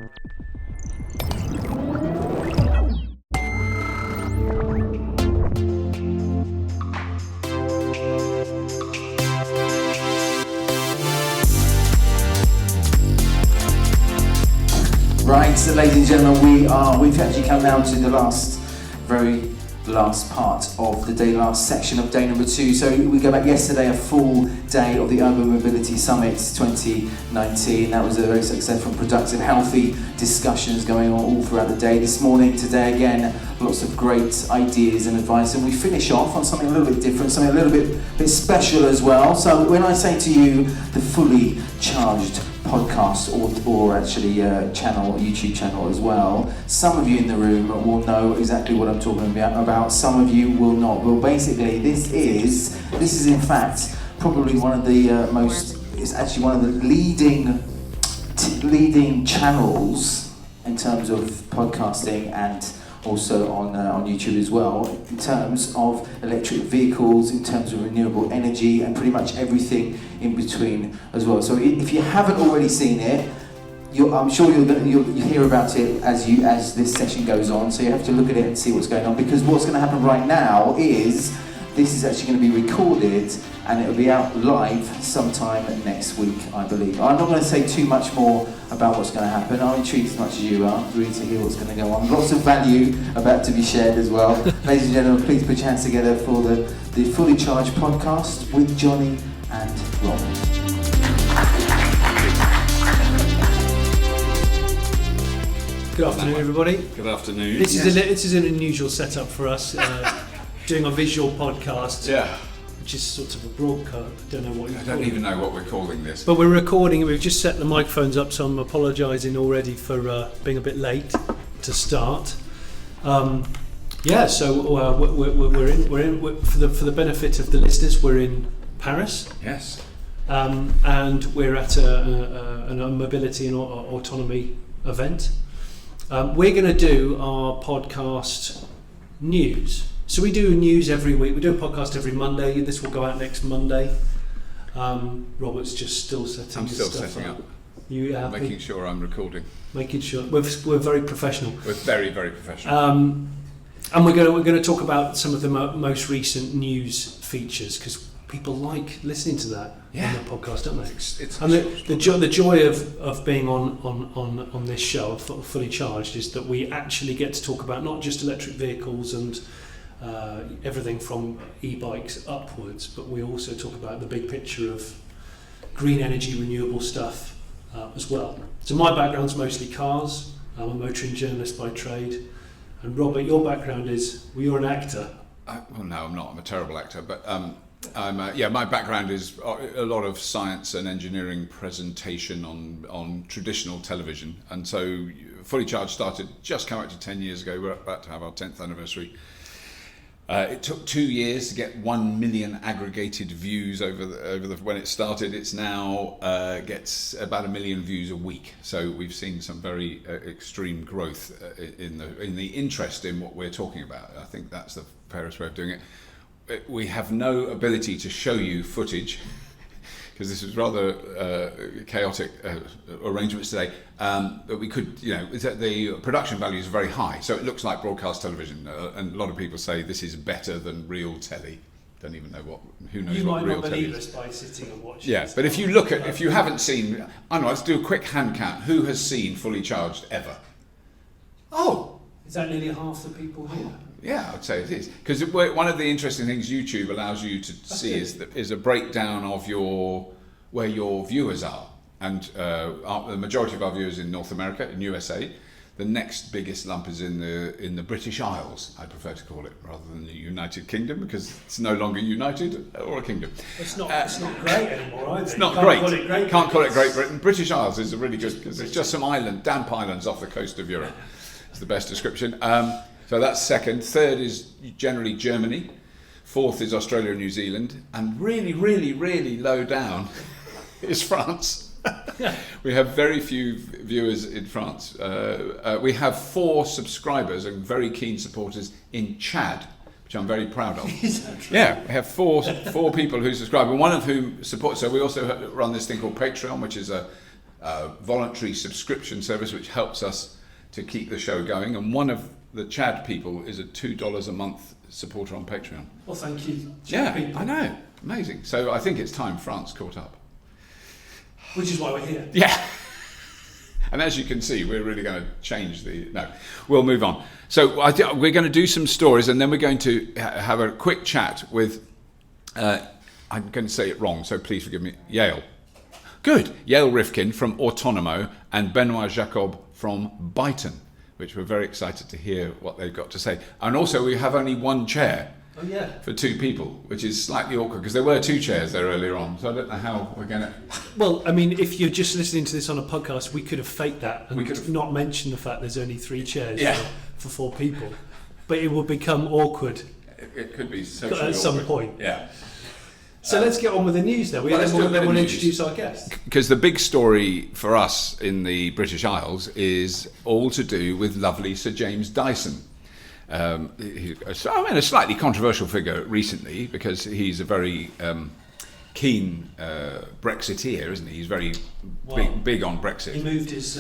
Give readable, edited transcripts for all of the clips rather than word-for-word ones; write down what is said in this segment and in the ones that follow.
Right, so ladies and gentlemen, we've actually come down to the very last part of the day, last section of day number 2. So we go back yesterday, a full day of the Urban Mobility Summit 2019. That was a very successful, productive, healthy discussions going on all throughout the day. This morning, today again, lots of great ideas and advice, and we finish off on something a little bit different, something a little bit special as well. So when I say to you, the fully charged podcast or actually YouTube channel as well, some of you in the room will know exactly what I'm talking about, some of you will not. Well, basically this is in fact probably one of the it's actually one of the leading channels in terms of podcasting, and also on YouTube as well, in terms of electric vehicles, in terms of renewable energy, and pretty much everything in between as well. So if you haven't already seen it, I'm sure you'll hear about it as this session goes on. So you have to look at it and see what's going on, because what's going to happen right now is this is actually going to be recorded and it'll be out live sometime next week, I believe. I'm not going to say too much more about what's going to happen. I'm intrigued as much as you are, really, to hear what's going to go on. Lots of value about to be shared as well. Ladies and gentlemen, please put your hands together for the Fully Charged podcast with Jonny and Robert. Good afternoon, everybody. Good afternoon. This is an unusual setup for us, doing a visual podcast. Yeah. Which is sort of a broadcast. I don't even know what we're calling this. But we're recording. We've just set the microphones up, so I'm apologising already for being a bit late to start. So we're in for the benefit of the listeners. We're in Paris. Yes. And we're at a mobility and autonomy event. We're going to do our podcast news. So we do news every week. We do a podcast every Monday. This will go out next Monday. Robert's just still setting his stuff up. I'm still setting up. You making sure I'm recording. Making sure we're very professional. We're very, very professional. And we're going to talk about some of the most recent news features, because people like listening to that on the podcast, don't they? The joy of being on this show, Fully Charged, is that we actually get to talk about not just electric vehicles and everything from e-bikes upwards, but we also talk about the big picture of green energy, renewable stuff as well. So my background's mostly cars. I'm a motoring journalist by trade. And Robert, your background is, you're an actor. Well, no, I'm not. I'm a terrible actor, but my background is a lot of science and engineering presentation on traditional television. And so Fully Charged just came out to 10 years ago. We're about to have our 10th anniversary. It took 2 years to get 1 million aggregated views over when it started. It's now gets about 1 million views a week. So we've seen some very extreme growth in the interest in what we're talking about. I think that's the fairest way of doing it. We have no ability to show you footage, because this was rather chaotic arrangements today. But we could, the production value is very high, so it looks like broadcast television. And a lot of people say this is better than real telly. Don't even know who knows what real telly is. You might not believe us by sitting and watching. Yeah, but if you haven't seen, I don't know, let's do a quick hand count. Who has seen Fully Charged ever? Oh! Is that nearly half the people here? Yeah, I'd say it is. Because one of the interesting things YouTube allows you to see is a breakdown of where your viewers are. And the majority of our viewers in North America, in USA. The next biggest lump is in the British Isles, I prefer to call it, rather than the United Kingdom, because it's no longer united or a kingdom. It's not great anymore, either. It's not great. Can't call it Great Britain. British Isles is a really good, because it's just some damp islands off the coast of Europe. It's the best description. So that's second. Third is generally Germany. Fourth is Australia and New Zealand. And really, really, really low down is France. We have very few viewers in France. We have 4 subscribers and very keen supporters in Chad, which I'm very proud of. Is that true? Yeah, we have four people who subscribe, and one of whom supports. So we also run this thing called Patreon, which is voluntary subscription service which helps us to keep the show going. And one of the Chad people is a $2 a month supporter on Patreon. Well, thank you, Chad people. I know, amazing. So I think it's time France caught up. Which is why we're here. Yeah. And as you can see, we're really going to change we'll move on. So we're going to do some stories, and then we're going to have a quick chat with, I'm going to say it wrong, so please forgive me, Yael. Good. Yael Rivkind from Otonomo and Benoît Jacob from Byton, which we're very excited to hear what they've got to say. And also we have only one chair for two people, which is slightly awkward because there were two chairs there earlier on, so I don't know how we're going to... Well, I mean, if you're just listening to this on a podcast, we could have faked that and not mentioned the fact there's only three chairs for four people. But it will become awkward. It could be socially at some awkward. point. Yeah. So let's get on with the news then. Then we'll introduce our guest. Because the big story for us in the British Isles is all to do with lovely Sir James Dyson. A slightly controversial figure recently because he's a very keen Brexiteer, isn't he? He's very big on Brexit. He moved his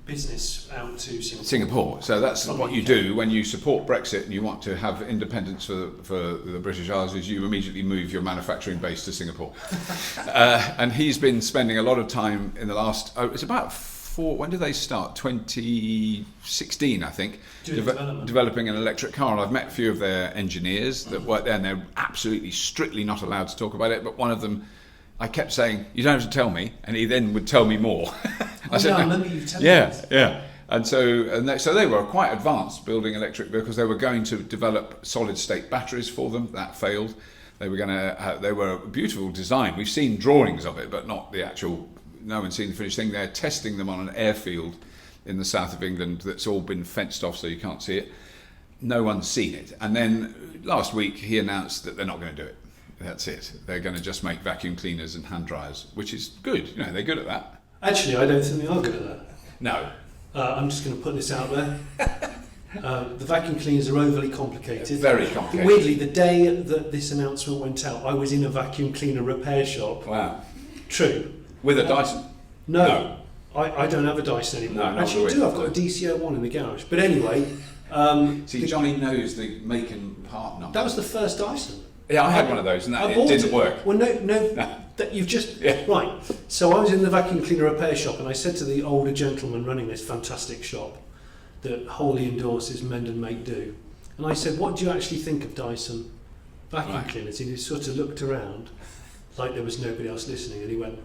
business out to Singapore. So that's what you do when you support Brexit and you want to have independence for the British Isles, is you immediately move your manufacturing base to Singapore. And he's been spending a lot of time in the last, it's about when did they start? 2016, I think, developing an electric car. And I've met a few of their engineers that work there, and they're absolutely strictly not allowed to talk about it. But one of them, I kept saying, "You don't have to tell me," and he then would tell me more. I remember you telling me. Yeah. And so they were quite advanced building electric vehicles. They were going to develop solid-state batteries for them. That failed. They were a beautiful design. We've seen drawings of it, but not the actual. No one's seen the finished thing. They're testing them on an airfield in the south of England that's all been fenced off so you can't see it. No one's seen it. And then last week he announced that they're not going to do it. That's it. They're going to just make vacuum cleaners and hand dryers, which is good. You know, they're good at that. Actually, I don't think they are good at that. No. I'm just going to put this out there. The vacuum cleaners are overly complicated. Very complicated. Weirdly, the day that this announcement went out, I was in a vacuum cleaner repair shop. Wow. True. With a Dyson? No. I don't have a Dyson anymore. No, actually, I do. I've got a DC-01 in the garage. But anyway... See, Johnny knows the make and part number. That was the first Dyson. Yeah, I had one of those and it didn't work. Well, no. That you've just... Yeah. Right. So I was in the vacuum cleaner repair shop and I said to the older gentleman running this fantastic shop that wholly endorses mend and make do. And I said, what do you actually think of Dyson vacuum cleaners? And he sort of looked around like there was nobody else listening and he went...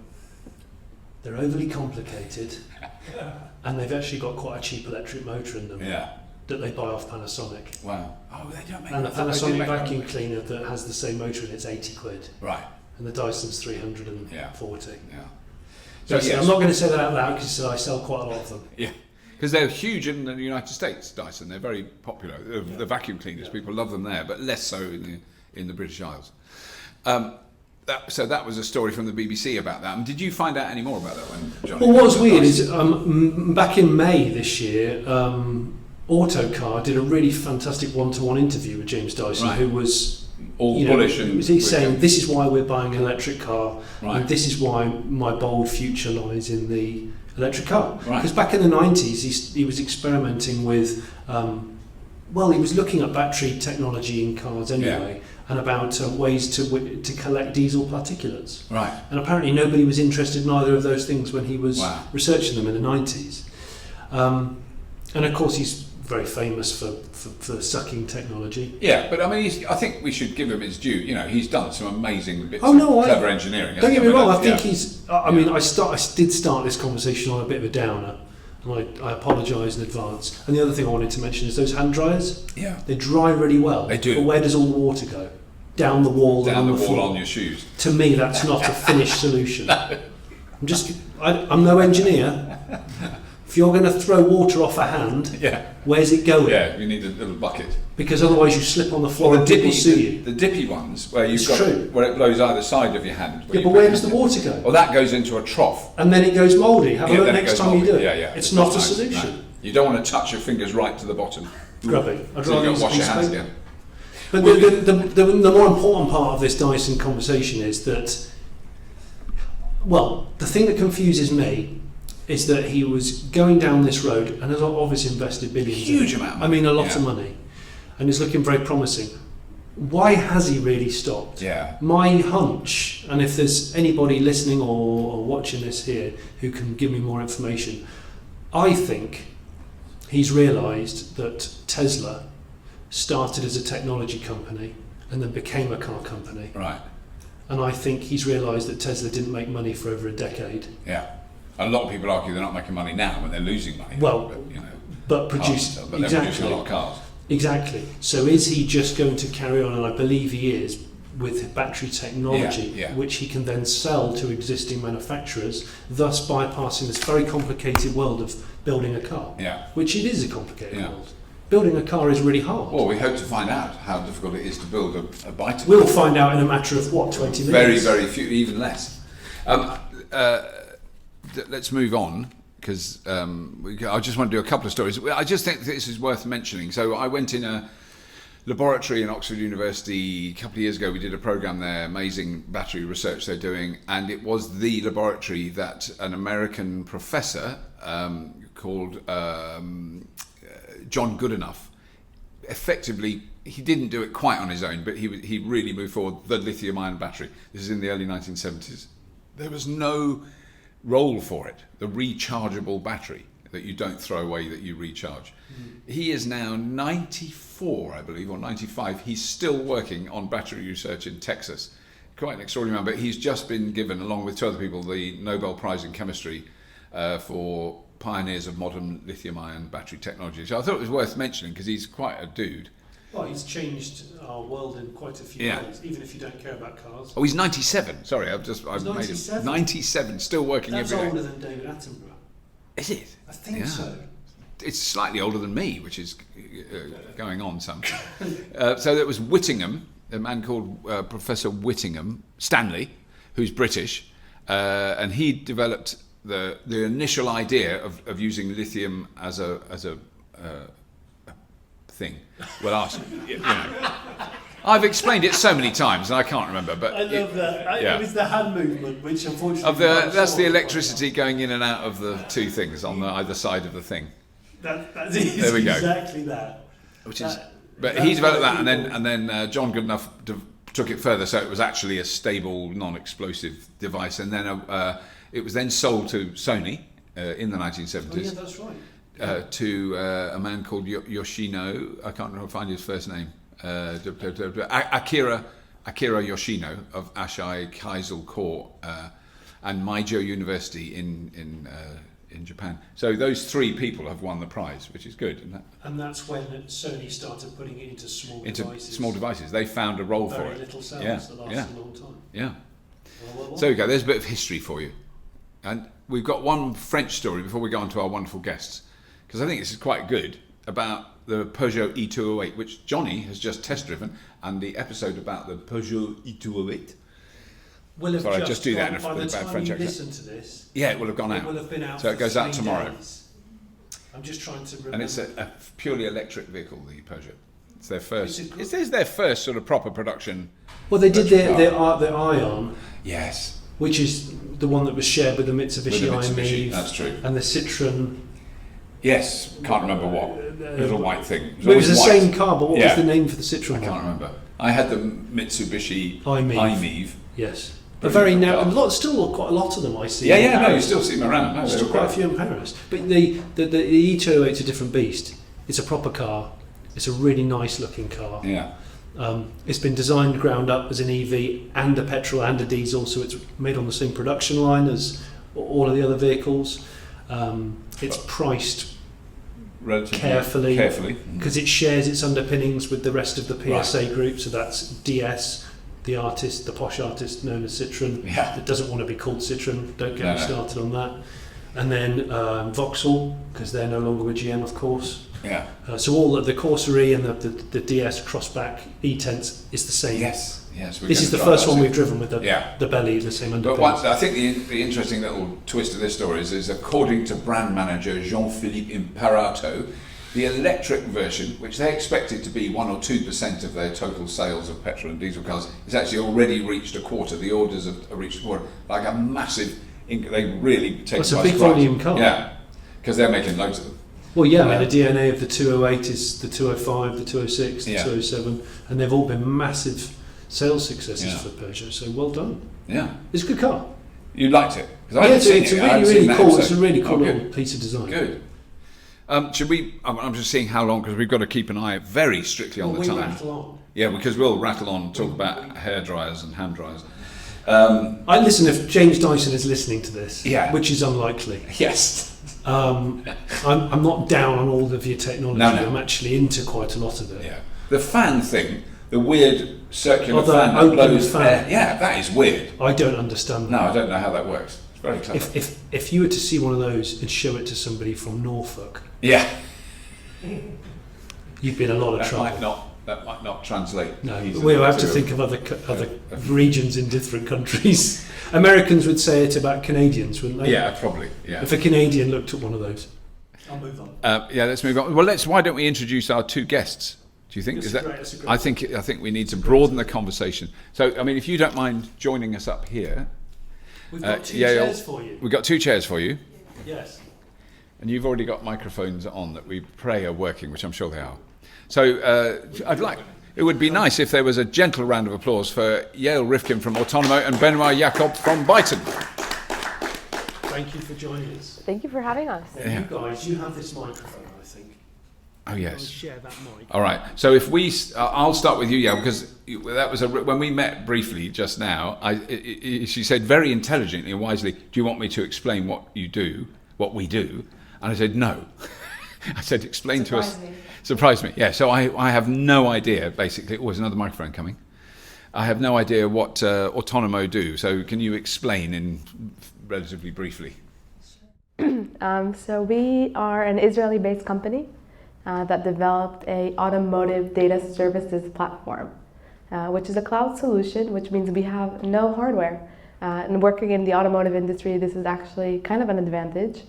They're overly complicated, and they've actually got quite a cheap electric motor in them that they buy off Panasonic. Wow. Oh, they don't make. And the Panasonic vacuum cleaner that has the same motor in it's £80. Right. And the Dyson's 340. Yeah. So yes. I'm not going to say that out loud because I sell quite a lot of them. Yeah. Because they're huge in the United States, Dyson. They're very popular. The vacuum cleaners, people love them there, but less so in the British Isles. So that was a story from the BBC about that. Did you find out any more about that when Johnny? Well, what was weird is back in May this year, Autocar did a really fantastic one-to-one interview with James Dyson, who was all bullish and he's saying this is why we're buying an electric car, and this is why my bold future lies in the electric car. Because back in the 90s, he was experimenting with. He was looking at battery technology in cars anyway. And about ways to collect diesel particulates. Right. And apparently nobody was interested in either of those things when he was researching them in the 90s. And of course he's very famous for sucking technology. Yeah, but I mean, I think we should give him his due. You know, he's done some amazing bits of clever engineering. Don't get me wrong, I think he's... I mean, I did start this conversation on a bit of a downer. And I apologise in advance. And the other thing I wanted to mention is those hand dryers. Yeah. They dry really well. They do. But where does all the water go? Down the wall and on the floor. On your shoes. To me, that's not a finished solution. No. I'm no engineer. If you're going to throw water off a hand, where's it going? Yeah, you need a little bucket. Because otherwise you slip on the floor and people see you. The dippy ones, where you've where it blows either side of your hand. Yeah, but where does the water go? Well, that goes into a trough. And then it goes mouldy. Have a look next time you do it. Yeah. It's not a solution. No. You don't want to touch your fingers right to the bottom. Grubby. I'd rather wash your hands again. But the more important part of this Dyson conversation is that, well, the thing that confuses me is that he was going down this road and has obviously invested billions. Huge amount of money. I mean, a lot of money. And it's looking very promising. Why has he really stopped? Yeah. My hunch, and if there's anybody listening or watching this here who can give me more information, I think he's realised that Tesla started as a technology company and then became a car company. Right. And I think he's realised that Tesla didn't make money for over a decade. Yeah. A lot of people argue they're not making money now when they're losing money. Well, but they're producing a lot of cars. Exactly. So is he just going to carry on, and I believe he is, with battery technology, which he can then sell to existing manufacturers, thus bypassing this very complicated world of building a car, which it is a complicated world. Building a car is really hard. Well, we hope to find out how difficult it is to build a Byton. We'll find out in a matter of, 20 minutes? Very, very few, even less. Let's move on, because I just want to do a couple of stories. I just think this is worth mentioning. So I went in a laboratory in Oxford University a couple of years ago. We did a programme there, amazing battery research they're doing, and it was the laboratory that an American professor called John Goodenough, effectively, he didn't do it quite on his own, but he really moved forward the lithium-ion battery. This is in the early 1970s. There was no role for it, the rechargeable battery that you don't throw away, that you recharge. He is now 94, I believe, or 95. He's still working on battery research in Texas. Quite an extraordinary man, but he's just been given, along with two other people, the Nobel Prize in Chemistry for pioneers of modern lithium-ion battery technology. So I thought it was worth mentioning because he's quite a dude. Well, he's changed our world in quite a few ways, even if you don't care about cars. Oh, he's 97. Sorry, I've made him 97, still working every day. That's older than David Attenborough. Is it? I think so. It's slightly older than me, which is going on some. So there was Whittingham, a man called Professor Whittingham Stanley, who's British, and he developed the initial idea of using lithium as a thing. Well, ask. I've explained it so many times and I can't remember. But I love that. It was the hand movement, which unfortunately. That's the electricity going in and out of the two things on either side of the thing. That is there we go. Exactly that. But he developed that, and then John Goodenough took it further, so it was actually a stable, non-explosive device, and then it was then sold to Sony in the 1970s. Oh, yeah, that's right. To a man called Yoshino. I can't remember find his first name. Akira Yoshino of Ashai Keizal Core and Meijo University in Japan. So those three people have won the prize, which is good, isn't it? And that's when Sony started putting it into small devices. They found a role for it. Very little cells that last a long time. Yeah. Well. So there we go. There's a bit of history for you. And we've got one French story before we go on to our wonderful guests, because I think this is quite good, about the Peugeot E208, which Jonny has just test driven, and the episode about the Peugeot E208 will have Sorry, just just do that in a by the bad time French you accent. listen to this, it will have gone out. It will have been out. So it goes out 3 tomorrow. days. I'm just trying to remember. And it's a purely electric vehicle, the Peugeot. It's their first. It is their first sort of proper production. Well, they did the Ion. Yes. Which is the one that was shared with the Mitsubishi i-MiEV. That's true. And the Citroen. Yes, can't remember what. Little white thing. It was the same car, but what was the name for the Citroen? I can't remember. I had the Mitsubishi i-MiEV. Yes. A very narrow, still quite a lot of them I see. You still see them around. There's still quite a few in Paris. But the E208's a different beast. It's a proper car. It's a really nice looking car. Yeah. It's been designed ground up as an EV and a petrol and a diesel, so it's made on the same production line as all of the other vehicles. It's priced relatively carefully because it shares its underpinnings with the rest of the PSA group. So that's DS, the artist, the posh artist known as Citroen, that doesn't want to be called Citroen. Don't get me started on that. And then Vauxhall, because they're no longer with GM, of course. Yeah. So all of the Corsa and the DS crossback E-Tents is the same. Yes. This is the first one we've driven with the belly, the same underpinnings. But I think the interesting little twist of this story is according to brand manager Jean-Philippe Imparato, the electric version, which they expected to be 1 or 2% of their total sales of petrol and diesel cars, has actually already reached a quarter. The orders have reached a quarter, like a massive they really take. It's a big volume car. Yeah, because they're making loads of them. Well, yeah, I mean, the DNA of the 208 is the 205, the 206, the 207, and they've all been massive sales successes for Peugeot. So well done. Yeah, it's a good car. You liked it? It's a really cool little piece of design. Good. Should we? I'm just seeing how long, because we've got to keep an eye very strictly on the time. Rattle on. Yeah, because we'll rattle on, talk about hair dryers and hand dryers. I listen if James Dyson is listening to this, which is unlikely. Yes. I'm not down on all of your technology. No. I'm actually into quite a lot of it. Yeah. The fan thing, the weird circular fan that blows air. Yeah, that is weird. I don't understand that. No, I don't know how that works. It's very clever. If you were to see one of those and show it to somebody from Norfolk, you'd be in a lot of trouble. That might not translate. No, we'll have to think of other regions in different countries. Americans would say it about Canadians, wouldn't they? Yeah, probably. Yeah. If a Canadian looked at one of those. I'll move on. Let's move on. Well, why don't we introduce our two guests? Do you think? That's a great I think we need to broaden the conversation. So, I mean, if you don't mind joining us up here. We've got two chairs for you. We've got two chairs for you. Yes. And you've already got microphones on that we pray are working, which I'm sure they are. So it would be nice if there was a gentle round of applause for Yael Rivkind from Otonomo and Benoît Jacob from Byton. Thank you for joining us. Thank you for having us. You guys, you have this microphone, I think. Oh yes. I'll share that mic. All right. So if I'll start with you, Yael, because that was when we met briefly just now. She said very intelligently and wisely, "Do you want me to explain what we do?" And I said no. I said, "Explain to us." Surprised me. Yeah. So I have no idea. Basically, there's another microphone coming. I have no idea what Otonomo do. So can you explain in relatively briefly? So we are an Israeli-based company that developed a automotive data services platform, which is a cloud solution, which means we have no hardware. And working in the automotive industry, this is actually kind of an advantage.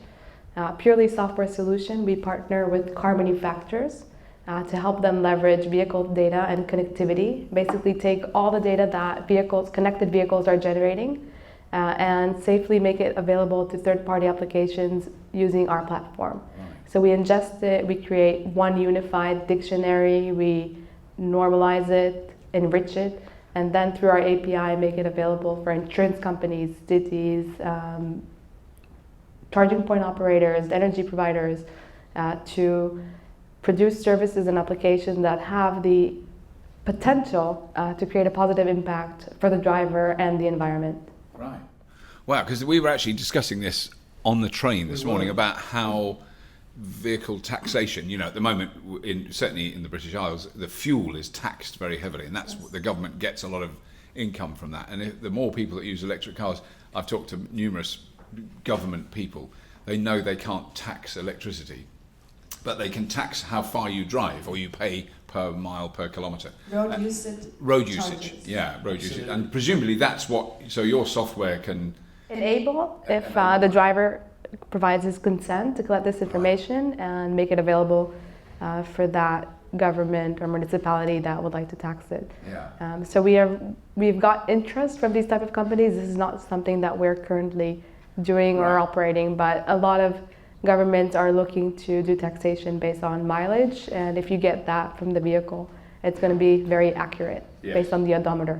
Purely software solution, we partner with car manufacturers to help them leverage vehicle data and connectivity. Basically take all the data that connected vehicles are generating and safely make it available to third-party applications using our platform. So we ingest it, we create one unified dictionary, we normalize it, enrich it, and then through our API make it available for insurance companies, cities, charging point operators, energy providers, to produce services and applications that have the potential to create a positive impact for the driver and the environment. Right. Wow, because we were actually discussing this on the train this morning about how vehicle taxation, at the moment, certainly in the British Isles, the fuel is taxed very heavily, and that's what the government gets a lot of income from that. And the more people that use electric cars, I've talked to numerous government people, they know they can't tax electricity, but they can tax how far you drive, or you pay per mile, per kilometre. Road usage. Road usage, and presumably that's what. So your software can enable if the driver provides his consent to collect this information and make it available for that government or municipality that would like to tax it. Yeah. So we've got interest from these type of companies. This is not something that we're currently doing or operating, but a lot of governments are looking to do taxation based on mileage, and if you get that from the vehicle, it's going to be very accurate based on the odometer.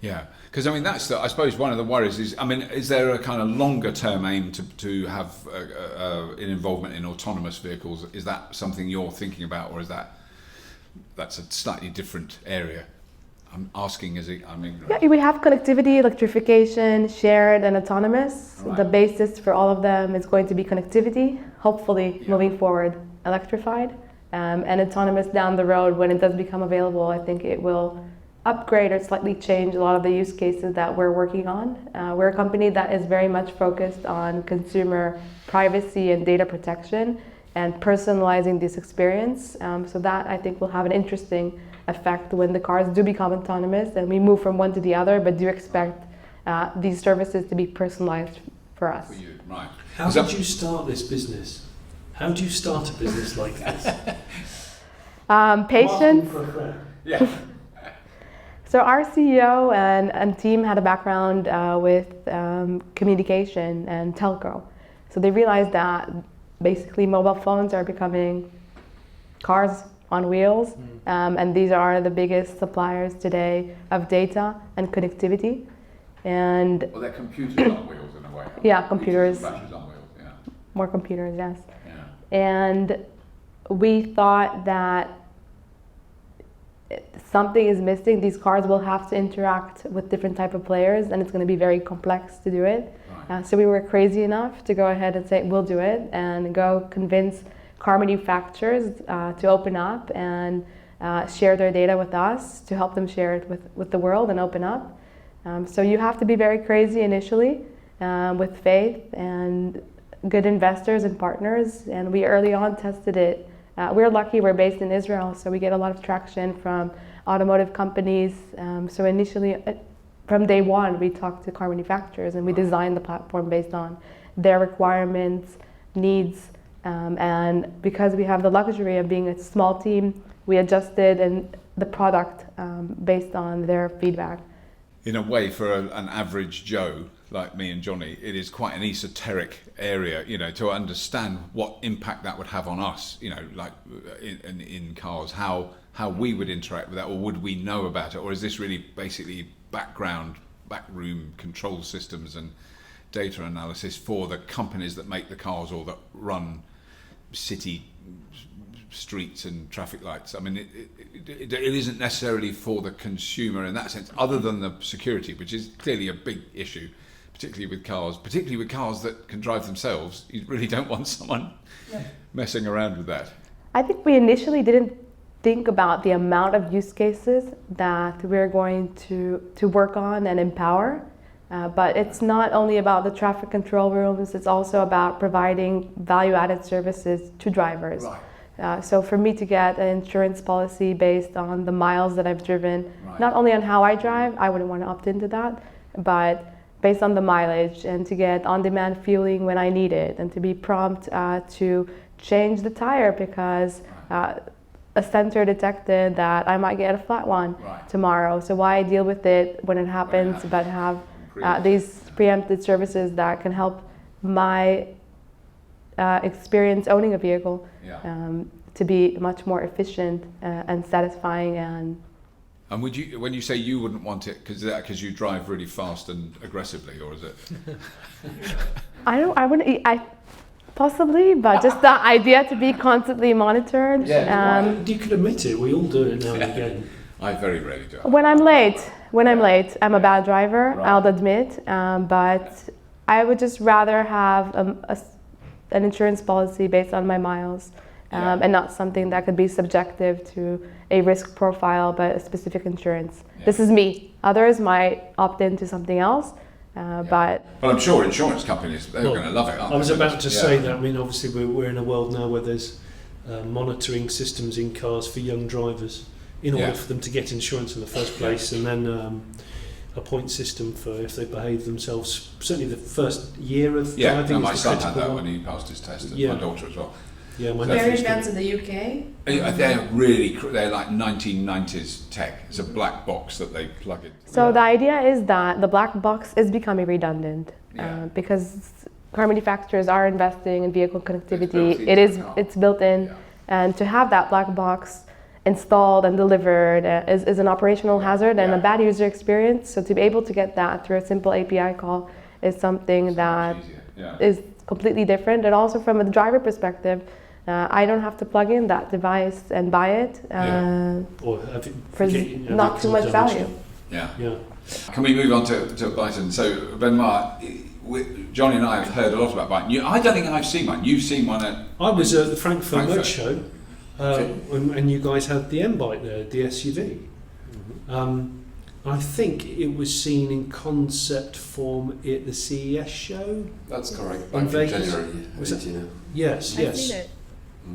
Yeah, because I mean that's I suppose one of the worries is, I mean, is there a kind of longer term aim to have an involvement in autonomous vehicles? Is that something you're thinking about, or is that's a slightly different area? I'm asking, Yeah, we have connectivity, electrification, shared and autonomous. Right. The basis for all of them is going to be connectivity, hopefully moving forward electrified, and autonomous down the road when it does become available. I think it will upgrade or slightly change a lot of the use cases that we're working on. We're a company that is very much focused on consumer privacy and data protection and personalizing this experience. So that I think will have an interesting effect when the cars do become autonomous and we move from one to the other, but do expect these services to be personalized for us. For you, right. How did you start this business? How do you start a business like this? Patience. Yeah. So our CEO and team had a background with communication and telco. So they realized that basically mobile phones are becoming cars on wheels, and these are the biggest suppliers today of data and connectivity. And Well, they're computers on wheels in a way. Yeah, computers. Batteries on wheels, yeah. more computers, yes. Yeah. And we thought that something is missing. These cars will have to interact with different type of players, and it's going to be very complex to do it. Right. So we were crazy enough to go ahead and say, we'll do it, and go convince car manufacturers to open up and share their data with us, to help them share it with the world and open up. So you have to be very crazy initially, with faith and good investors and partners, and we early on tested it. We're lucky, we're based in Israel, so we get a lot of traction from automotive companies. So initially, from day one, we talked to car manufacturers and we designed the platform based on their requirements, needs, and because we have the luxury of being a small team, we adjusted the product based on their feedback. In a way, for an average Joe like me and Jonny, it is quite an esoteric area, to understand what impact that would have on us, like in cars, how we would interact with that, or would we know about it, or is this really basically backroom control systems and data analysis for the companies that make the cars or that run city streets and traffic lights? I mean, it isn't necessarily for the consumer in that sense, other than the security, which is clearly a big issue, particularly with cars that can drive themselves. You really don't want someone messing around with that. I think we initially didn't think about the amount of use cases that we're going to work on and empower. But it's not only about the traffic control rooms, it's also about providing value-added services to drivers. Right. So for me to get an insurance policy based on the miles that I've driven, Right. not only on how I drive, I wouldn't want to opt into that, but based on the mileage, and to get on-demand fueling when I need it, and to be prompt to change the tire because a sensor detected that I might get a flat one tomorrow. So why deal with it when it happens, but have these preempted services that can help my experience owning a vehicle to be much more efficient and satisfying. And would you, when you say you wouldn't want it, because you drive really fast and aggressively, or is it? I wouldn't. Possibly, but just the idea to be constantly monitored. You could admit it. We all do it now and again. I very rarely do. When I'm late, I'm a bad driver. I'll admit, but I would just rather have an insurance policy based on my miles, and not something that could be subjective to a risk profile, but a specific insurance. This is me. Others might opt into something else. But I'm sure insurance companies, they're going to love it. I was about to say that. I mean, obviously we're in a world now where there's monitoring systems in cars for young drivers in order for them to get insurance in the first place, and then a point system for if they behave themselves. Certainly the first year of driving. Yeah, my is son the had that critical when he passed his test, and my daughter as well. Yeah, my Very advanced in the UK. They're like 1990s tech. It's a black box that they plug in. So the idea is that the black box is becoming redundant because car manufacturers are investing in vehicle connectivity. It's built in, and to have that black box installed and delivered is an operational hazard and a bad user experience. So to be able to get that through a simple API call is something that is completely different. And also from a driver perspective, I don't have to plug in that device and buy it for not too much value. Yeah. Can we move on to Byton? So Benoît, Jonny and I have heard a lot about Byton. I don't think I've seen one. You've seen one at... I was at the Frankfurt Motor Show, and you guys had the M-Byte there, the SUV. I think it was seen in concept form at the CES show. That's correct. In Vegas. January. Was Yes. I've seen it.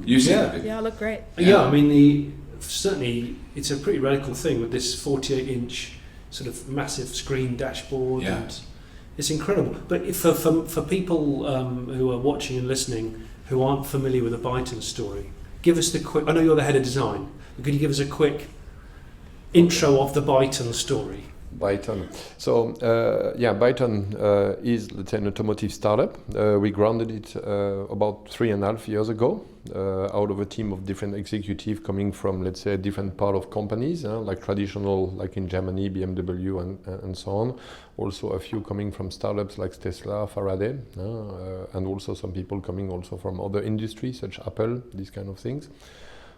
You've seen it? Yeah, it looked great. Yeah, I mean, certainly it's a pretty radical thing with this 48-inch sort of massive screen dashboard, and it's incredible. But for people who are watching and listening who aren't familiar with the Byton story, give us the quick. I know you're the head of design, but could you give us a quick intro of the Byton story. Byton. So, Byton is, let's say, an automotive startup. We grounded it about 3.5 years ago out of a team of different executives coming from, let's say, a different part of companies, like traditional, like in Germany, BMW and so on. Also a few coming from startups like Tesla, Faraday, and also some people coming also from other industries, such as Apple, these kind of things.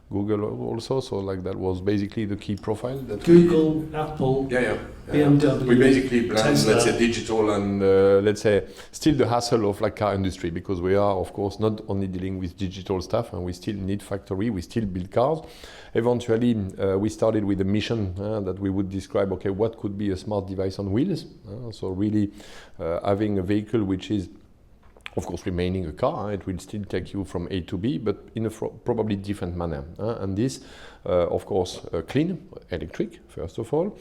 Google also, so like that was basically the key profile. That Google, Apple, BMW. We basically blend, Tesla. let's say, digital and let's say still the hassle of like car industry, because we are of course not only dealing with digital stuff, and we still need factory, we still build cars. Eventually, we started with a mission that we would describe. Okay, what could be a smart device on wheels? So really having a vehicle which is, of course, remaining a car. It will still take you from A to B, but in a probably different manner. And this, of course, clean, electric, first of all,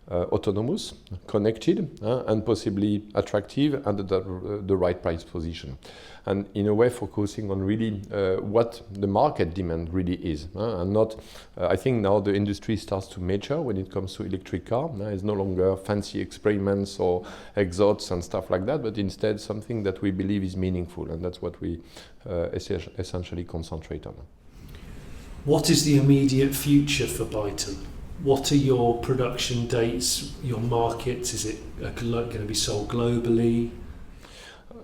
autonomous, connected, and possibly attractive and the right price position. And in a way focusing on really what the market demand really is. And not, I think now the industry starts to mature when it comes to electric car. It's no longer fancy experiments or exhausts and stuff like that, but instead something that we believe is meaningful, and that's what we essentially concentrate on. What is the immediate future for Byton? What are your production dates, your markets? Is it going to be sold globally?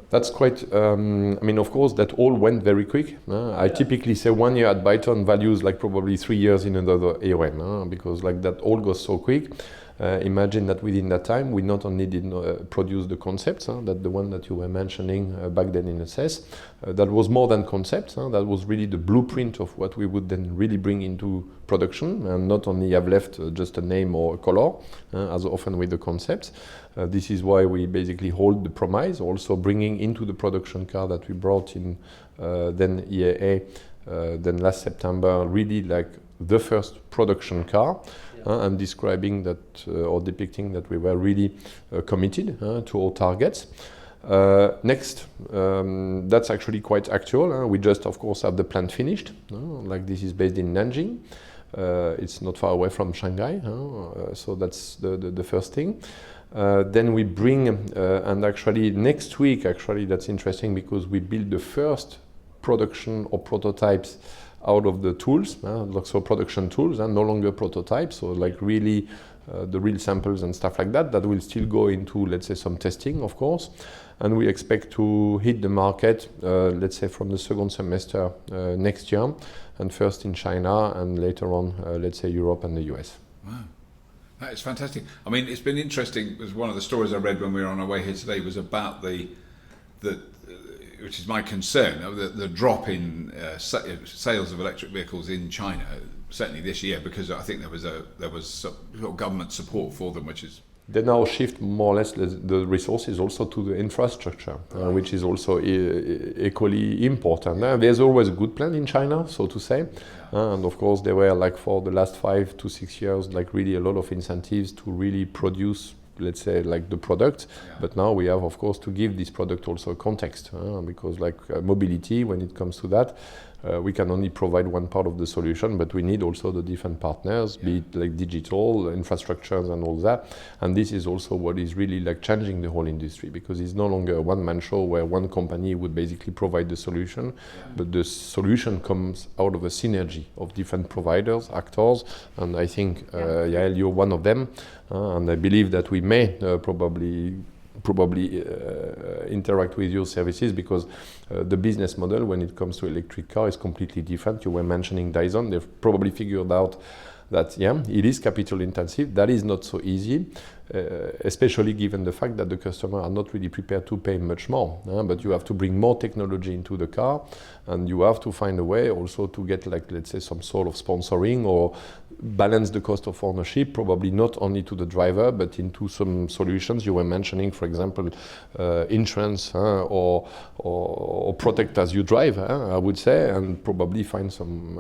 That's quite, I mean, of course, that all went very quick. I typically say 1 year at Byton values like probably 3 years in another AON, because like that all goes so quick. Imagine that within that time, we not only did produce the concepts, that the one that you were mentioning back then in SS, that was more than concepts, that was really the blueprint of what we would then really bring into production, and not only have left just a name or a color, as often with the concepts. This is why we basically hold the promise, also bringing into the production car that we brought in then EAA, then last September, really like the first production car. And describing that or depicting that we were really committed to our targets. Next, that's actually quite actual. We just, of course, have the plant finished. Like this is based in Nanjing. It's not far away from Shanghai. So that's the first thing. Then we bring, and actually next week, actually that's interesting because we build the first production or prototypes out of the tools, so production tools, and no longer prototypes, so like really the real samples and stuff like that will still go into, let's say, some testing, of course. And we expect to hit the market, let's say, from the second semester next year, and first in China, and later on, let's say, Europe and the US. Wow. That is fantastic. I mean, it's been interesting, because one of the stories I read when we were on our way here today was about the which is my concern, the drop in sales of electric vehicles in China, certainly this year, because I think there was sort of government support for them, which is... They now shift more or less the resources also to the infrastructure, which is also equally important. There's always a good plan in China, so to say. And of course, there were like for the last 5 to 6 years, like really a lot of incentives to really produce, let's say, like the product, but now we have, of course, to give this product also a context, because like mobility, when it comes to that, we can only provide one part of the solution, but we need also the different partners, be it like digital, infrastructures and all that. And this is also what is really like changing the whole industry, because it's no longer a one-man show where one company would basically provide the solution, but the solution comes out of a synergy of different providers, actors, and I think, Yael, you're one of them, and I believe that we may probably interact with your services, because the business model when it comes to electric car is completely different. You were mentioning Dyson. They've probably figured out that it is capital intensive. That is not so easy, especially given the fact that the customer are not really prepared to pay much more. But you have to bring more technology into the car, and you have to find a way also to get, like, let's say, some sort of sponsoring or balance the cost of ownership, probably not only to the driver, but into some solutions you were mentioning, for example, insurance or protect as you drive, I would say, and probably find some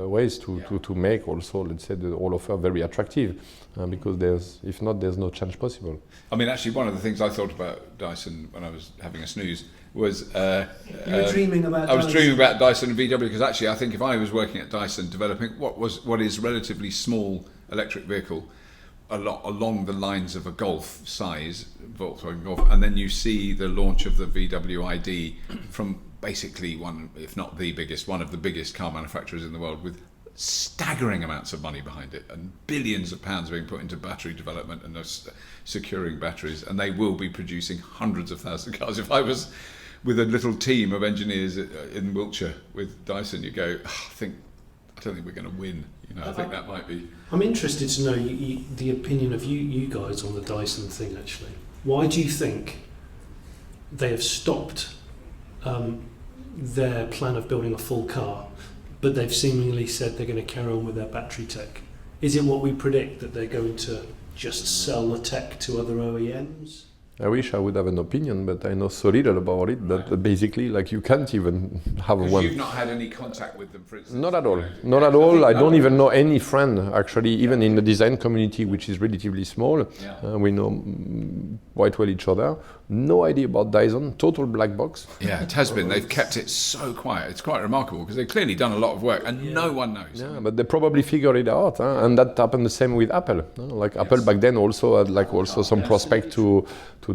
ways to make also, let's say, the whole offer very attractive, because there's no change possible. I mean, actually, one of the things I thought about Dyson when I was having a snooze was... you were dreaming about I was dreaming about Dyson and VW, because actually I think if I was working at Dyson developing what is relatively small electric vehicle, a lot along the lines of a Golf size, Volkswagen Golf, and then you see the launch of the VW ID from basically one, if not the biggest, one of the biggest car manufacturers in the world, with staggering amounts of money behind it and billions of pounds being put into battery development and securing batteries, and they will be producing hundreds of thousands of cars. If I was with a little team of engineers in Wiltshire with Dyson, you go, I don't think we're going to win. I think that might be. I'm interested to know the opinion of you guys on the Dyson thing. Actually, why do you think they have stopped their plan of building a full car, but they've seemingly said they're going to carry on with their battery tech? Is it what we predict, that they're going to just sell the tech to other OEMs? I wish I would have an opinion, but I know so little about it that basically, like, you can't even have one. You've not had any contact with them, for instance? Not at all. Not at all. I don't even know any friend, actually, even in the design community, which is relatively small. We know quite well each other. No idea about Dyson, total black box. Yeah, it has been. They've kept it so quiet. It's quite remarkable because they've clearly done a lot of work and no one knows. Yeah, but they probably figured it out, and that happened the same with Apple. Like Apple back then also had some prospect to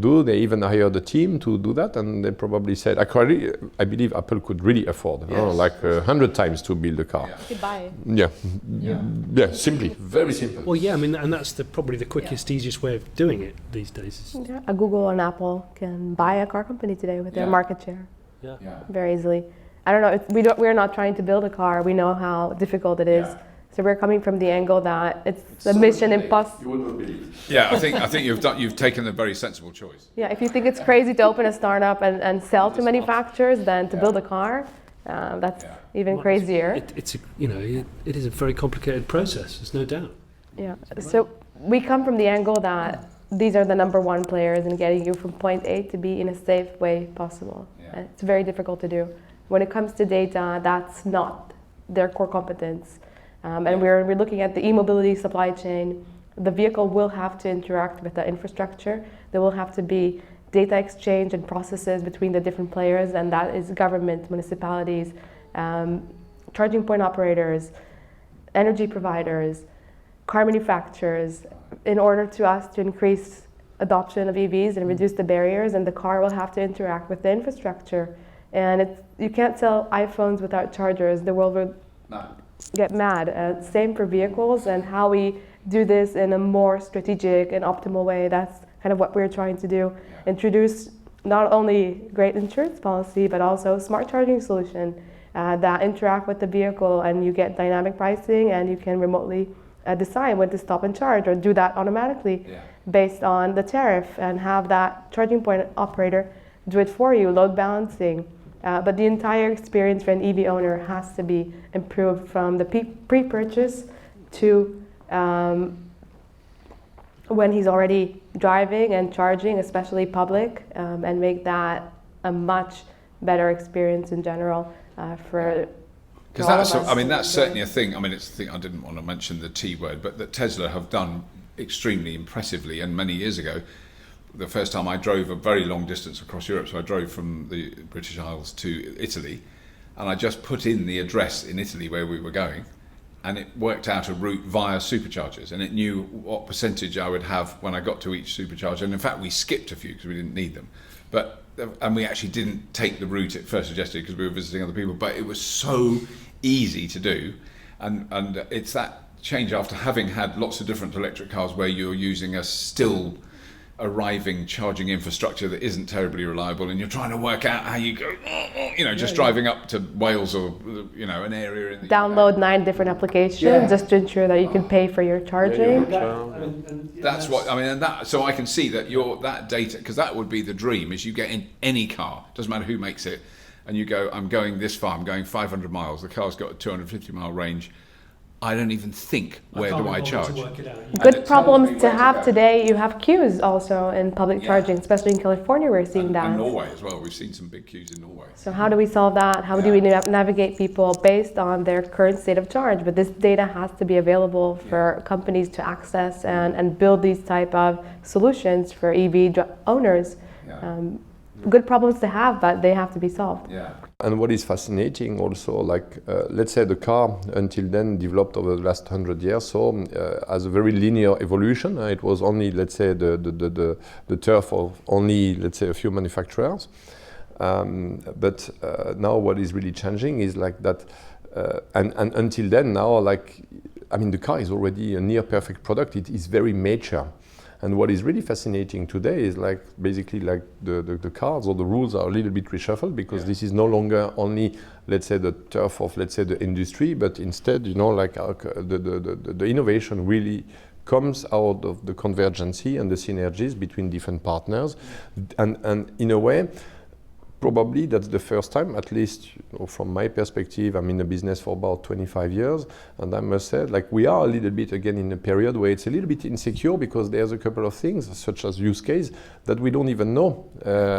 do. They even hired a team to do that, and they probably said, I believe Apple could really afford 100 times to build a car. You could buy it. Yeah, simply, very simple. Well, yeah, I mean, and that's probably the quickest, easiest way of doing it these days. Yeah, a Google and Apple can buy a car company today with their market share very easily. I don't know. We're not trying to build a car. We know how difficult it is. Yeah. So we're coming from the angle that it's a mission impossible. You wouldn't believe. Yeah, I think you've taken a very sensible choice. Yeah, if you think it's crazy to open a startup and sell to manufacturers than to build a car, that's even crazier. It is a very complicated process. There's no doubt. Yeah. So we come from the angle that these are the number one players in getting you from point A to B in a safe way possible. Yeah. It's very difficult to do. When it comes to data, that's not their core competence. And we're looking at the e-mobility supply chain. The vehicle will have to interact with the infrastructure. There will have to be data exchange and processes between the different players, and that is government, municipalities, charging point operators, energy providers, car manufacturers, in order to us to increase adoption of EVs and reduce the barriers, and the car will have to interact with the infrastructure. And you can't sell iPhones without chargers. The world will get mad. Same for vehicles, and how we do this in a more strategic and optimal way. That's kind of what we're trying to do. Introduce not only great insurance policy, but also smart charging solution that interact with the vehicle, and you get dynamic pricing, and you can remotely decide when to stop and charge, or do that automatically based on the tariff, and have that charging point operator do it for you, load balancing. But the entire experience for an EV owner has to be improved from the pre-purchase to when he's already driving and charging, especially public, and make that a much better experience in general for. Because that's certainly a thing. I mean, it's a thing. I didn't want to mention the T word, but that Tesla have done extremely impressively. And many years ago, the first time I drove a very long distance across Europe, so I drove from the British Isles to Italy, and I just put in the address in Italy where we were going, and it worked out a route via superchargers, and it knew what percentage I would have when I got to each supercharger. And in fact, we skipped a few because we didn't need them. And we actually didn't take the route it first suggested because we were visiting other people, but it was so easy to do. And it's that change after having had lots of different electric cars where you're using a still arriving charging infrastructure that isn't terribly reliable, and you're trying to work out how you go, driving up to Wales or an area in the download 9 different applications just to ensure that you can pay for your charging. That's what I mean, and that, so I can see that that data, because that would be the dream, is you get in any car, doesn't matter who makes it, and you go, I'm going this far, I'm going 500 miles, the car's got a 250 mile range. I don't even think, where do I charge? Good problems to have today. You have queues also in public charging, especially in California. We're seeing that. And Norway as well. We've seen some big queues in Norway. So how do we solve that? How do we navigate people based on their current state of charge? But this data has to be available for companies to access and build these type of solutions for EV owners. good problems to have, but they have to be solved. Yeah. And what is fascinating also, like let's say the car until then developed over the last 100 years, so as a very linear evolution. It was only, let's say, the turf of only, let's say, a few manufacturers. But now what is really changing is like that, and until then now, like, I mean, the car is already a near perfect product. It is very mature. And what is really fascinating today is like basically like the cars or the rules are a little bit reshuffled, because this is no longer only, let's say, the turf of, let's say, the industry, but instead, you know, like the innovation really comes out of the convergency and the synergies between different partners. And in a way, probably that's the first time, at least, you know, from my perspective. I'm in the business for about 25 years, and I must say, like, we are a little bit again in a period where it's a little bit insecure, because there's a couple of things, such as use case, that we don't even know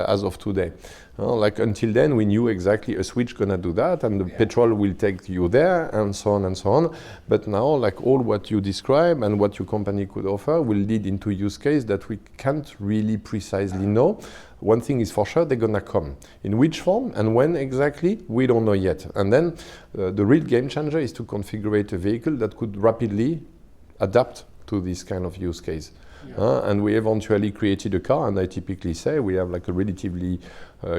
as of today. Like until then, we knew exactly a switch gonna do that, and the petrol will take you there, and so on and so on. But now, like, all what you describe and what your company could offer will lead into use case that we can't really precisely know. One thing is for sure, they're gonna come. In which form and when exactly, we don't know yet. And then the real game changer is to configure a vehicle that could rapidly adapt to this kind of use case. And we eventually created a car, and I typically say we have like a relatively,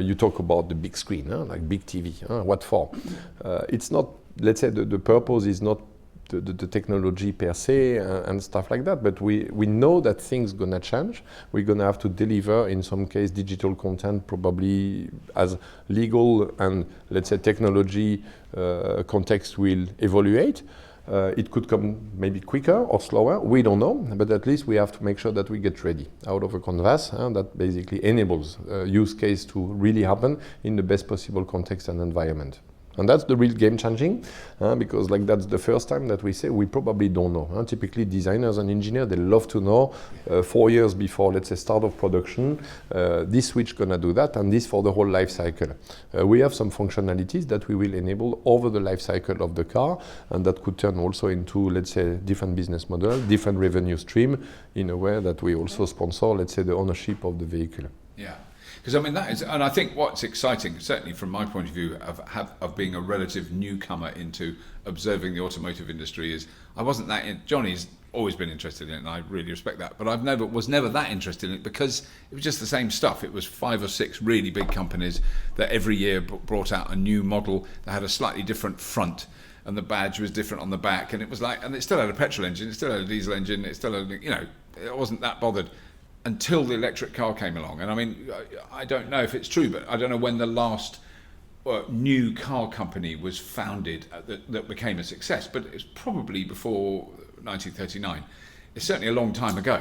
you talk about the big screen, like big TV, what for? It's not, let's say the purpose is not the technology per se and stuff like that, but we know that things gonna change. We're gonna have to deliver, in some case, digital content, probably as legal and, let's say, technology context will evaluate. It could come maybe quicker or slower, we don't know, but at least we have to make sure that we get ready out of a canvas that basically enables use case to really happen in the best possible context and environment. And that's the real game changing, because like that's the first time that we say we probably don't know. Typically designers and engineers, they love to know 4 years before, let's say, start of production, this switch gonna do that, and this for the whole life cycle. We have some functionalities that we will enable over the life cycle of the car, and that could turn also into, let's say, different business model, different revenue stream, in a way that we also sponsor, let's say, the ownership of the vehicle. Yeah. Because I mean that is, and I think what's exciting, certainly from my point of view, of being a relative newcomer into observing the automotive industry, is I wasn't that. Jonny's always been interested in it, and I really respect that. But was never that interested in it, because it was just the same stuff. It was 5 or 6 really big companies that every year brought out a new model that had a slightly different front, and the badge was different on the back, and it was like, and it still had a petrol engine, it still had a diesel engine, it still had, you know, it wasn't that bothered. Until the electric car came along. And I mean, I don't know if it's true, but I don't know when the last new car company was founded that became a success, but it was probably before 1939. It's certainly a long time ago.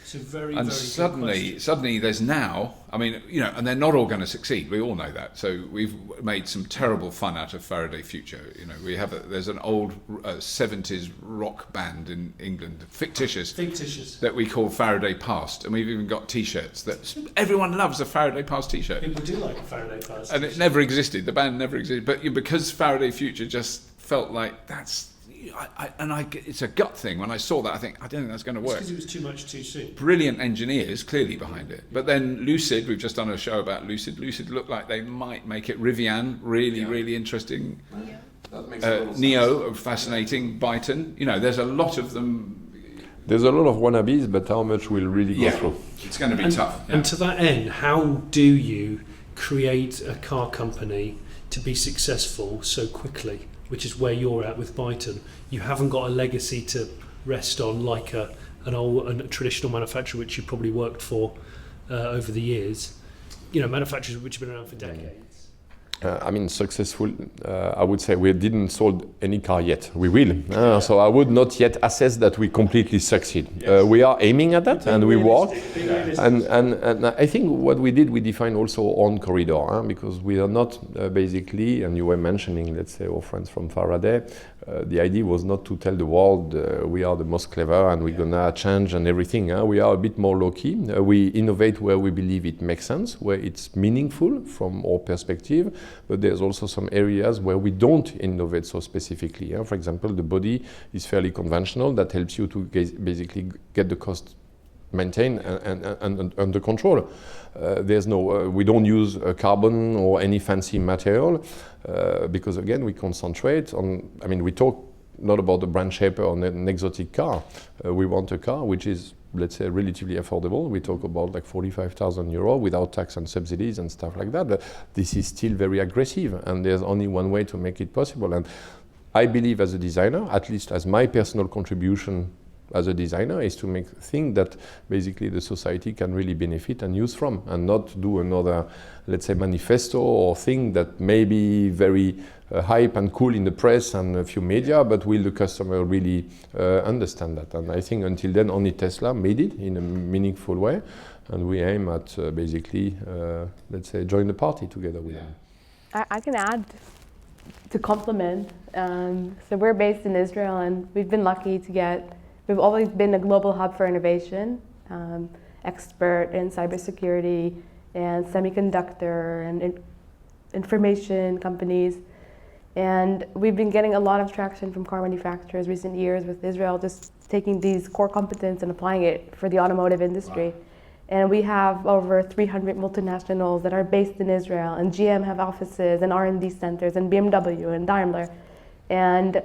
It's a very, and very suddenly there's now, I mean, you know, and they're not all going to succeed. We all know that. So we've made some terrible fun out of Faraday Future. You know, there's an old 70s rock band in England, fictitious, that we call Faraday Past, and we've even got T-shirts that everyone loves a Faraday Past T-shirt. People do like a Faraday Past. And it never existed. The band never existed, but because Faraday Future just felt like that's. It's a gut thing. When I saw that, I don't think that's going to work. Because it was too much too soon. Brilliant engineers clearly behind it. But then Lucid, we've just done a show about Lucid. Lucid looked like they might make it. Rivian, really interesting. Yeah. That makes a lot of Neo, sense. Fascinating. Byton, you know, there's a lot of them. There's a lot of wannabes, but how much will really go through? It's going to be tough. And to that end, how do you create a car company to be successful so quickly? Which is where you're at with Byton. You haven't got a legacy to rest on like a traditional manufacturer which you probably worked for over the years. You know, manufacturers which have been around for decades. I mean, successful, I would say we didn't sold any car yet. We will. So I would not yet assess that we completely succeed. Yes. We are aiming at that, and we work. Realistic. And I think what we did, we defined also on corridor, because we are not basically, and you were mentioning, let's say, our friends from Faraday, the idea was not to tell the world we are the most clever and we're gonna change and everything. We are a bit more low-key. We innovate where we believe it makes sense, where it's meaningful from our perspective, but there's also some areas where we don't innovate so specifically. For example, the body is fairly conventional. That helps you to basically get the cost maintained and under control. There's no, we don't use carbon or any fancy material because again we concentrate on. I mean, we talk not about a brand shaper or an exotic car. We want a car which is, let's say, relatively affordable. We talk about like 45,000 euro without tax and subsidies and stuff like that. But this is still very aggressive, and there's only one way to make it possible. And I believe as a designer, at least as my personal contribution as a designer, is to make things that basically the society can really benefit and use from, and not do another, let's say, manifesto or thing that may be very hype and cool in the press and a few media, but will the customer really understand that? And I think until then only Tesla made it in a meaningful way, and we aim at basically, let's say, join the party together with them. I can add to complement. So we're based in Israel, and we've been lucky to get. We've always been a global hub for innovation, expert in cybersecurity and semiconductor and information companies. And we've been getting a lot of traction from car manufacturers recent years with Israel, just taking these core competence and applying it for the automotive industry. Wow. And we have over 300 multinationals that are based in Israel, and GM have offices and R&D centers, and BMW and Daimler. And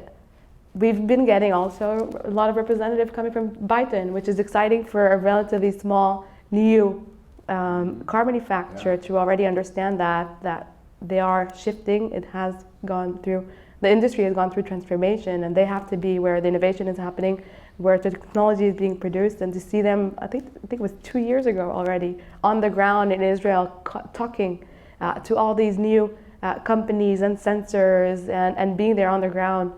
we've been getting also a lot of representatives coming from Byton, which is exciting for a relatively small, new car manufacturer to already understand that they are shifting. It has gone through, the industry has gone through transformation, and they have to be where the innovation is happening, where the technology is being produced, and to see them, I think it was 2 years ago already, on the ground in Israel, talking to all these new companies and sensors, and being there on the ground.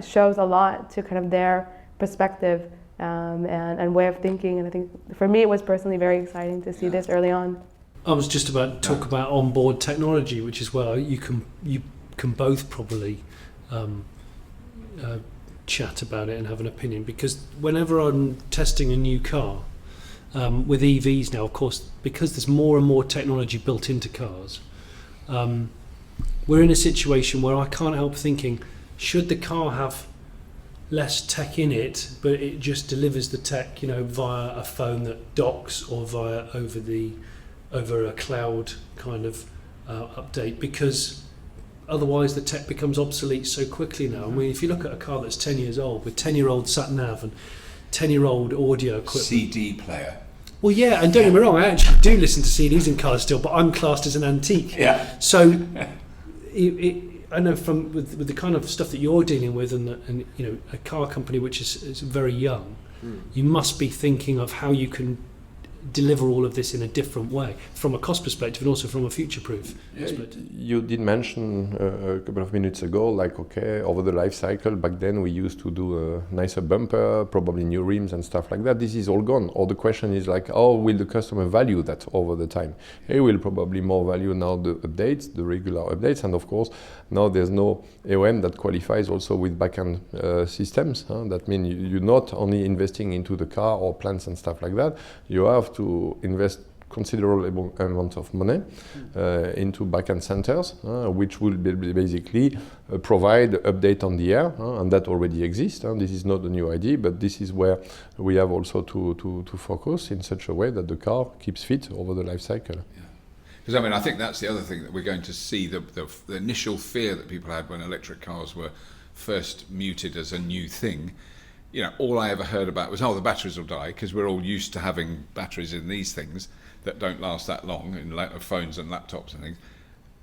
Shows a lot to kind of their perspective and way of thinking, and I think for me it was personally very exciting to see this early on. I was just about to talk about onboard technology, which is where you can both probably chat about it and have an opinion, because whenever I'm testing a new car with EVs now, of course, because there's more and more technology built into cars, we're in a situation where I can't help thinking, should the car have less tech in it, but it just delivers the tech, via a phone that docks or via over a cloud kind of update? Because otherwise the tech becomes obsolete so quickly now. I mean, if you look at a car that's 10 years old with 10-year-old sat nav and 10-year-old audio equipment, CD player. Well, yeah, and don't get me wrong, I actually do listen to CDs in cars still, but I'm classed as an antique. Yeah. So I know from with the kind of stuff that you're dealing with, and a car company which is very young, you must be thinking of how you can deliver all of this in a different way, from a cost perspective and also from a future-proof perspective. You did mention a couple of minutes ago, like, okay, over the life cycle, back then we used to do a nicer bumper, probably new rims and stuff like that. This is all gone. Or the question is like, how will the customer value that over the time? He will probably more value now the updates, the regular updates, and of course, now there's no AOM that qualifies also with back-end systems. That means you're not only investing into the car or plants and stuff like that, you have to invest considerable amount of money into backend centers, which will basically provide update on the air, and that already exists. This is not a new idea, but this is where we have also to focus in such a way that the car keeps fit over the life cycle. Yeah. Because I mean, I think that's the other thing that we're going to see, the initial fear that people had when electric cars were first mooted as a new thing. All I ever heard about was, the batteries will die, because we're all used to having batteries in these things that don't last that long in phones and laptops and things.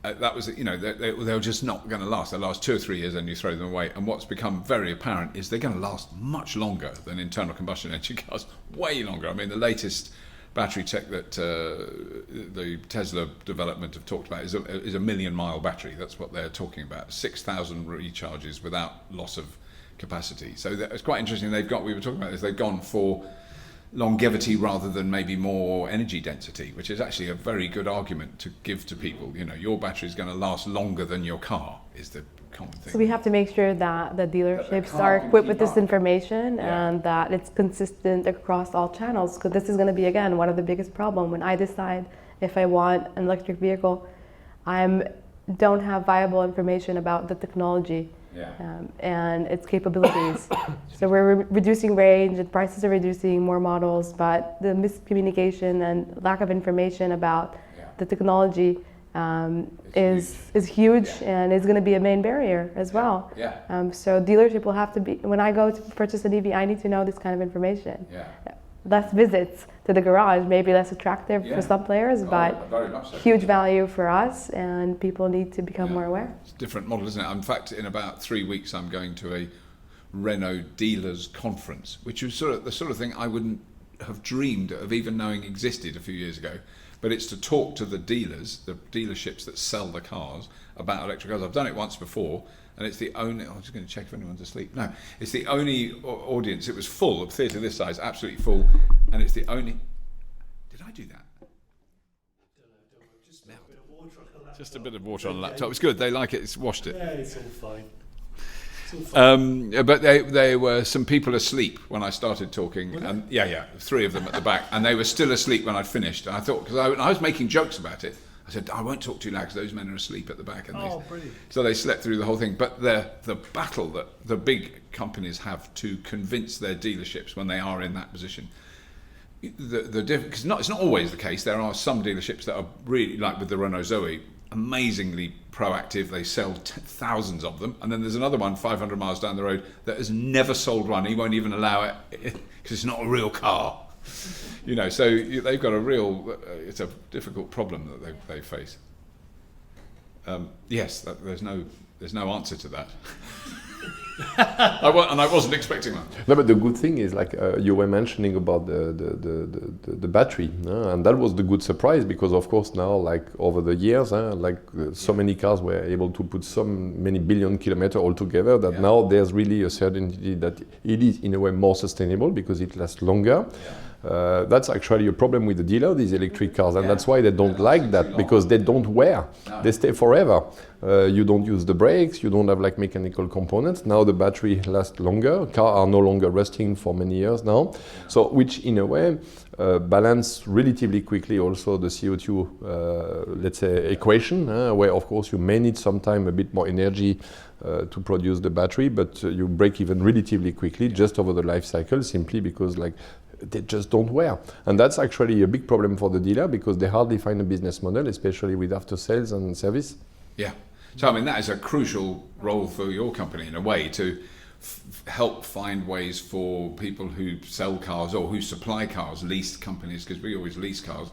That was, they're just not going to last. They last 2 or 3 years and you throw them away. And what's become very apparent is they're going to last much longer than internal combustion engine cars, way longer. I mean, the latest battery tech that the Tesla development have talked about is a 1,000,000-mile battery. That's what they're talking about. 6,000 recharges without loss of capacity. So it's quite interesting. We were talking about this, they've gone for longevity rather than maybe more energy density, which is actually a very good argument to give to people. Your battery is going to last longer than your car, is the common thing. So we have to make sure that the dealerships are equipped with this information and that it's consistent across all channels, because this is going to be, again, one of the biggest problems. When I decide if I want an electric vehicle, I don't have viable information about the technology and its capabilities. So we're reducing range, and prices are reducing, more models, but the miscommunication and lack of information about the technology is huge and is going to be a main barrier as well. So dealership will have to be, when I go to purchase an EV, I need to know this kind of information. Less visits to the garage, maybe less attractive for some players, but very much so. Huge value for us, and people need to become more aware. It's a different model, isn't it? In fact, in about 3 weeks, I'm going to a Renault dealers conference, which was the sort of thing I wouldn't have dreamed of even knowing existed a few years ago. But it's to talk to the dealers, the dealerships that sell the cars, about electric cars. I've done it once before, and it's the only, I'm just going to check if anyone's asleep. No, it's the only audience. It was full, a theatre this size, absolutely full, and it's the only, did I do that? Just a bit of water on the laptop. It's good, they like it, it's washed it. Yeah, it's all fine. But there were some people asleep when I started talking, and 3 of them at the back, and they were still asleep when I'd finished. And I thought, because I was making jokes about it, I said, I won't talk too loud because those men are asleep at the back. And brilliant. So they slept through the whole thing. But the battle that the big companies have to convince their dealerships when they are in that position, because it's not always the case. There are some dealerships that are really, like with the Renault Zoe, amazingly proactive. They sell thousands of them, and then there's another one 500 miles down the road that has never sold one. He won't even allow it because it's not a real car. So they've got it's a difficult problem that they face. There's no answer to that. I wasn't expecting that. No, but the good thing is, like you were mentioning about the battery, and that was the good surprise, because of course now, like over the years, so many cars were able to put so many billion kilometers all together that now there's really a certainty that it is in a way more sustainable because it lasts longer. That's actually a problem with the dealer, these electric cars, and that's why they don't like that, because they don't wear. They stay forever. You don't use the brakes, you don't have like mechanical components. Now the battery lasts longer. Cars are no longer rusting for many years now. So which in a way balance relatively quickly also the CO2 let's say equation, where of course you may need sometime a bit more energy to produce the battery, but you break even relatively quickly just over the life cycle, simply because like they just don't wear. And that's actually a big problem for the dealer, because they hardly find a business model, especially with after sales and service. Yeah. So I mean, that is a crucial role for your company in a way, to help find ways for people who sell cars or who supply cars, lease companies, because we always lease cars.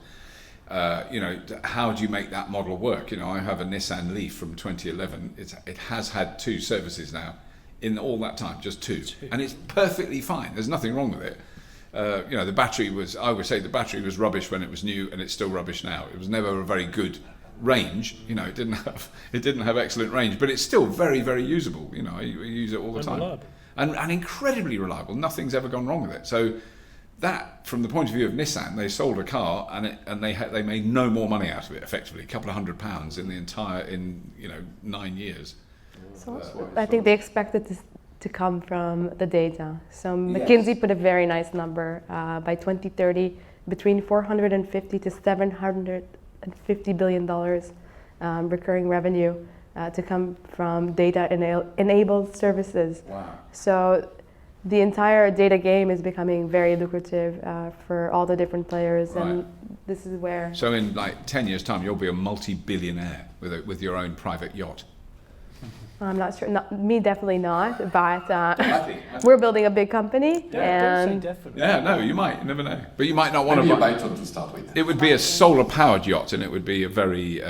How do you make that model work? I have a Nissan Leaf from 2011. It has had 2 services now in all that time, just 2. And it's perfectly fine. There's nothing wrong with it. The battery was, I would say the battery was rubbish when it was new, and it's still rubbish now. It was never a very good range, it didn't have excellent range, but it's still very, very usable. I use it all the time. Reliable. And incredibly reliable. Nothing's ever gone wrong with it. So that, from the point of view of Nissan, they sold a car and they made no more money out of it, effectively, a couple of £100 in 9 years. So I think they expected to come from the data. So McKinsey put a very nice number. By 2030, between 450 to 750 $billion recurring revenue to come from data-enabled services. Wow. So the entire data game is becoming very lucrative for all the different players, and this is where... So in like 10 years' time, you'll be a multi-billionaire with your own private yacht. I'm not sure. Me, definitely not. But we're building a big company, and definitely. Yeah, no, you might. You never know. But you might not want Maybe to buy a Byton to start with. It would be a solar-powered yacht, and it would be a very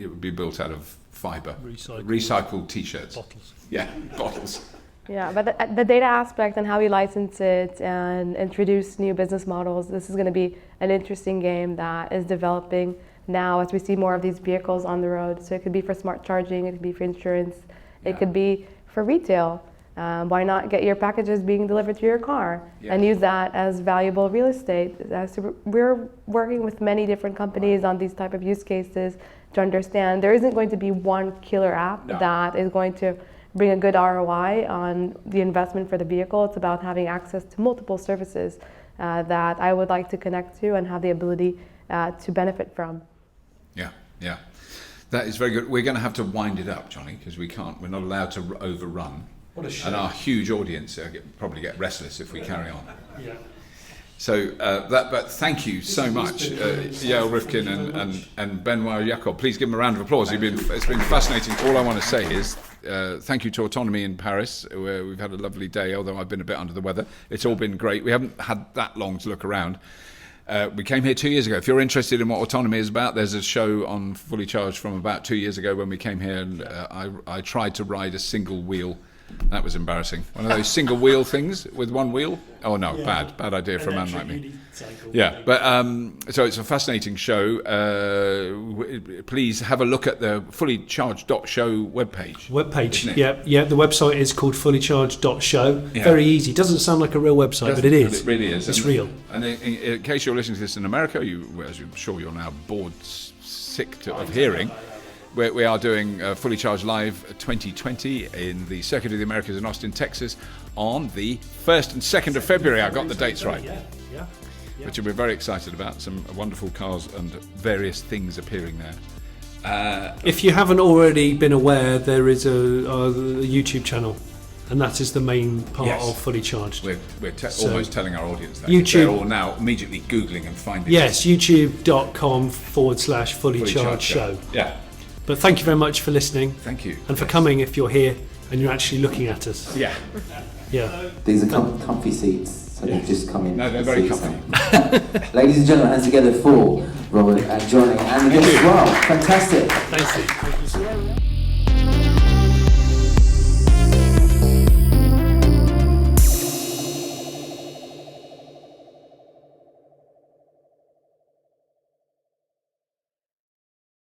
It would be built out of fibre, recycled T-shirts. Bottles. Yeah, bottles. Yeah, but the data aspect and how we license it and introduce new business models, this is going to be an interesting game that is developing now as we see more of these vehicles on the road. So it could be for smart charging, it could be for insurance, it could be for retail. Why not get your packages being delivered to your car and use that as valuable real estate? So we're working with many different companies on these type of use cases to understand there isn't going to be one killer app that is going to bring a good ROI on the investment for the vehicle. It's about having access to multiple services that I would like to connect to and have the ability to benefit from. Yeah. That is very good. We're going to have to wind it up, Jonny, because we're not allowed to overrun. What a shame. And our huge audience probably get restless if we carry on. Yeah. So, but thank you so much, Yael Rivkind and Benoît Jacob. Please give them a round of applause. It's been fascinating. All I want to say is thank you to Autonomy in Paris, where we've had a lovely day, although I've been a bit under the weather. It's all been great. We haven't had that long to look around. We came here 2 years ago. If you're interested in what Autonomy is about, there's a show on Fully Charged from about 2 years ago when we came here, and I tried to ride a single wheel. That was embarrassing. One of those single wheel things with one wheel. Oh no, bad idea for a man like me. Yeah, but so it's a fascinating show. Please have a look at the fullycharged.show webpage. Yeah. The website is called fullycharged.show. Yeah. Very easy. Doesn't sound like a real website, but it is. It really is. It's real. And in case you're listening to this in America, as I'm sure you're now bored sick of hearing. We are doing Fully Charged Live 2020 in the Circuit of the Americas in Austin, Texas on the 1st and 2nd of February. I got the dates right. Yeah. Which we're very excited about. Some wonderful cars and various things appearing there. If you haven't already been aware, there is a YouTube channel, and that is the main part of Fully Charged. We're almost telling our audience that. YouTube. They're all now immediately Googling and finding Yes, youtube.com/Fully Charged Show. Yeah. But thank you very much for listening. Thank you. And for coming if you're here and you're actually looking at us. Yeah. Yeah. These are comfy seats, so they've just come in. No, they're very comfy. Ladies and gentlemen, hands together for Robert and Jonny and the guests as well. Fantastic. Thank you.